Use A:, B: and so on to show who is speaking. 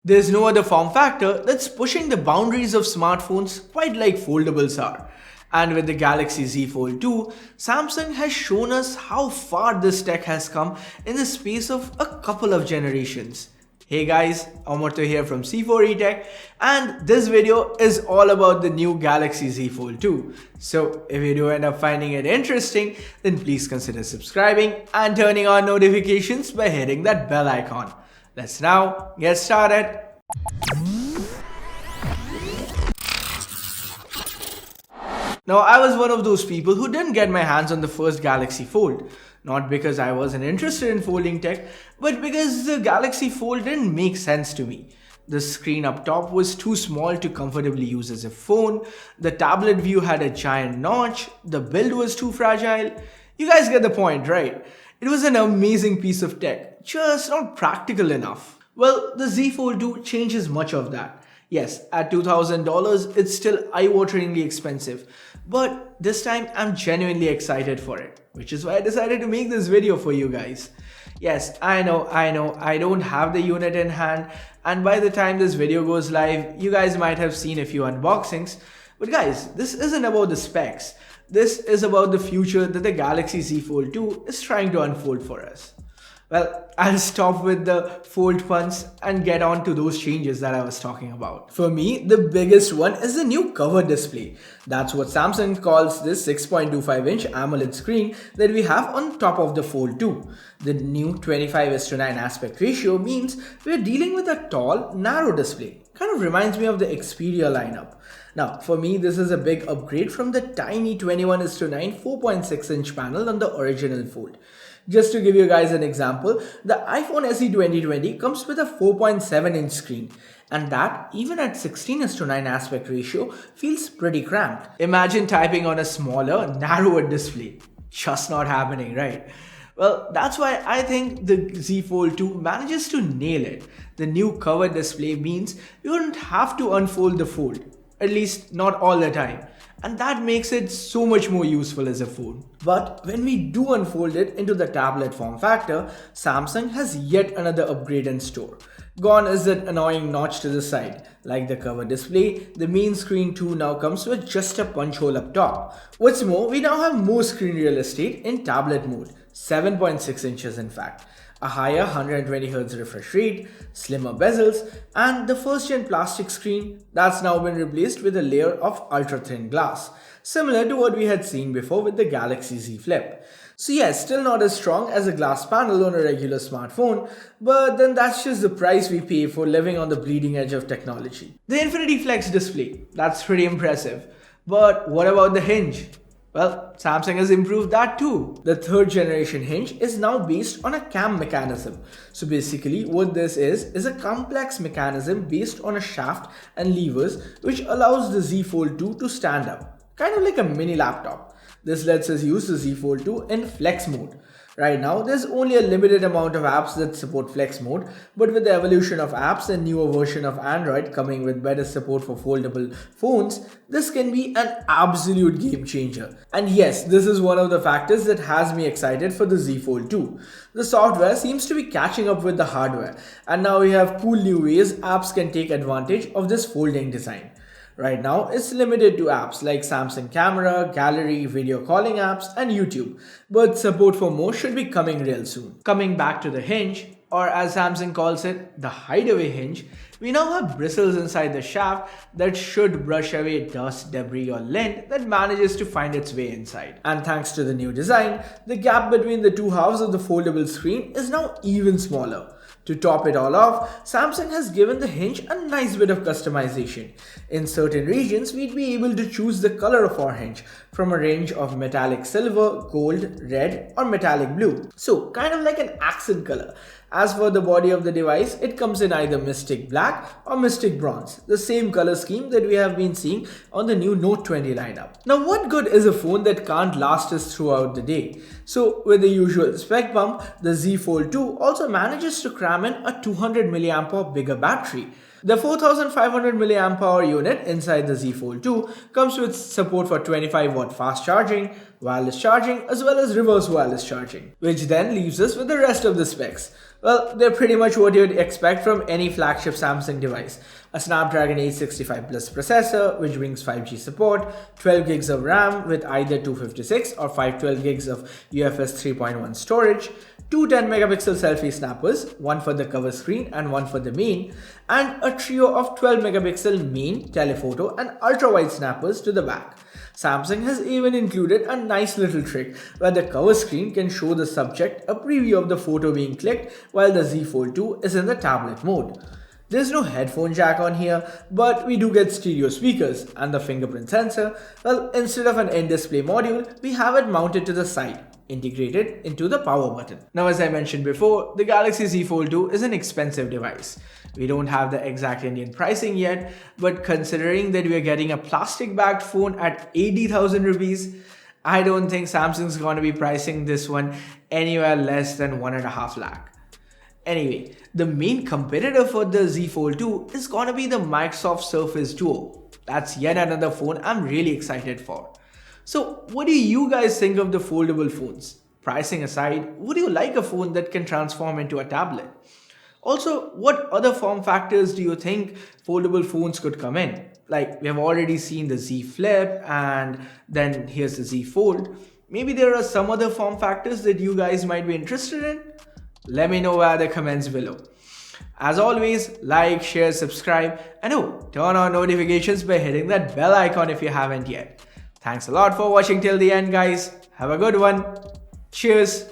A: There's no other form factor that's pushing the boundaries of smartphones quite like foldables are. And with the Galaxy Z Fold 2, Samsung has shown us how far this tech has come in the space of a couple of generations. Hey guys, Amartya here from C4E Tech, and this video is all about the new Galaxy Z Fold 2. So if you do end up finding it interesting, then please consider subscribing and turning on notifications by hitting that bell icon. Let's now get started. Now, I was one of those people who didn't get my hands on the first Galaxy Fold. Not because I wasn't interested in folding tech, but because the Galaxy Fold didn't make sense to me. The screen up top was too small to comfortably use as a phone, the tablet view had a giant notch, the build was too fragile. You guys get the point, right? It was an amazing piece of tech, just not practical enough. Well, the Z Fold 2 changes much of that. Yes, at $2,000, it's still eye-wateringly expensive, but this time I'm genuinely excited for it, which is why I decided to make this video for you guys. Yes, I know, I don't have the unit in hand, and by the time this video goes live, you guys might have seen a few unboxings, but guys, this isn't about the specs. This is about the future that the Galaxy Z Fold 2 is trying to unfold for us. Well, I'll stop with the fold puns and get on to those changes that I was talking about. For me, the biggest one is the new cover display. That's what Samsung calls this 6.25-inch AMOLED screen that we have on top of the Fold 2. The new 25:9 aspect ratio means we're dealing with a tall, narrow display. Kind of reminds me of the Xperia lineup. Now, for me, this is a big upgrade from the tiny 21:9 4.6-inch panel on the original Fold. Just to give you guys an example, the iPhone SE 2020 comes with a 4.7-inch screen, and that, even at 16:9 aspect ratio, feels pretty cramped. Imagine typing on a smaller, narrower display. Just not happening, right? Well, that's why I think the Z Fold 2 manages to nail it. The new cover display means you don't have to unfold the fold, at least not all the time. And that makes it so much more useful as a phone. But when we do unfold it into the tablet form factor, Samsung has yet another upgrade in store. Gone is that annoying notch to the side. Like the cover display, the main screen too now comes with just a punch hole up top. What's more, we now have more screen real estate in tablet mode, 7.6 inches in fact. A higher 120Hz refresh rate, slimmer bezels, and the first-gen plastic screen that's now been replaced with a layer of ultra-thin glass, similar to what we had seen before with the Galaxy Z Flip. So yes, still not as strong as a glass panel on a regular smartphone, but then that's just the price we pay for living on the bleeding edge of technology. The Infinity Flex display, that's pretty impressive. But what about the hinge? Well, Samsung has improved that too. The third generation hinge is now based on a cam mechanism. So basically what this is a complex mechanism based on a shaft and levers which allows the Z Fold 2 to stand up, kind of like a mini laptop. This lets us use the Z Fold 2 in flex mode. Right now, there's only a limited amount of apps that support flex mode, but with the evolution of apps and newer version of Android coming with better support for foldable phones, this can be an absolute game changer. And yes, this is one of the factors that has me excited for the Z Fold 2. The software seems to be catching up with the hardware, and now we have cool new ways apps can take advantage of this folding design. Right now, it's limited to apps like Samsung Camera, Gallery, video calling apps, and YouTube, but support for more should be coming real soon. Coming back to the hinge, or as Samsung calls it, the hideaway hinge, we now have bristles inside the shaft that should brush away dust, debris, or lint that manages to find its way inside. And thanks to the new design, the gap between the two halves of the foldable screen is now even smaller. To top it all off, Samsung has given the hinge a nice bit of customization. In certain regions, we'd be able to choose the color of our hinge from a range of metallic silver, gold, red, or metallic blue. So, kind of like an accent color. As for the body of the device, it comes in either Mystic Black or Mystic Bronze, the same color scheme that we have been seeing on the new Note 20 lineup. Now, what good is a phone that can't last us throughout the day? So, with the usual spec bump, the Z Fold 2 also manages to cram in a 200 mAh bigger battery. The 4500 mAh unit inside the Z Fold 2 comes with support for 25 watt fast charging, wireless charging as well as reverse wireless charging, which then leaves us with the rest of the specs. Well, they're pretty much what you'd expect from any flagship Samsung device. A Snapdragon 865 Plus processor, which brings 5G support, 12 gigs of RAM with either 256 or 512 gigs of UFS 3.1 storage, two 10 megapixel selfie snappers, one for the cover screen and one for the main, and a trio of 12 megapixel main, telephoto and ultra-wide snappers to the back. Samsung has even included a nice little trick where the cover screen can show the subject a preview of the photo being clicked while the Z Fold 2 is in the tablet mode. There's no headphone jack on here, but we do get stereo speakers and the fingerprint sensor. Well, instead of an in-display module, we have it mounted to the side, integrated into the power button. Now, as I mentioned before, the Galaxy Z Fold 2 is an expensive device. We don't have the exact Indian pricing yet, but considering that we are getting a plastic bagged phone at 80,000 rupees, I don't think Samsung's going to be pricing this one anywhere less than 1.5 lakh. Anyway, the main competitor for the Z Fold 2 is going to be the Microsoft Surface Duo. That's yet another phone I'm really excited for. So, what do you guys think of the foldable phones? Pricing aside, would you like a phone that can transform into a tablet? Also, what other form factors do you think foldable phones could come in? Like, we have already seen the Z Flip and then here's the Z Fold. Maybe there are some other form factors that you guys might be interested in? Let me know via the comments below. As always, like, share, subscribe, and turn on notifications by hitting that bell icon if you haven't yet. Thanks a lot for watching till the end, guys. Have a good one. Cheers.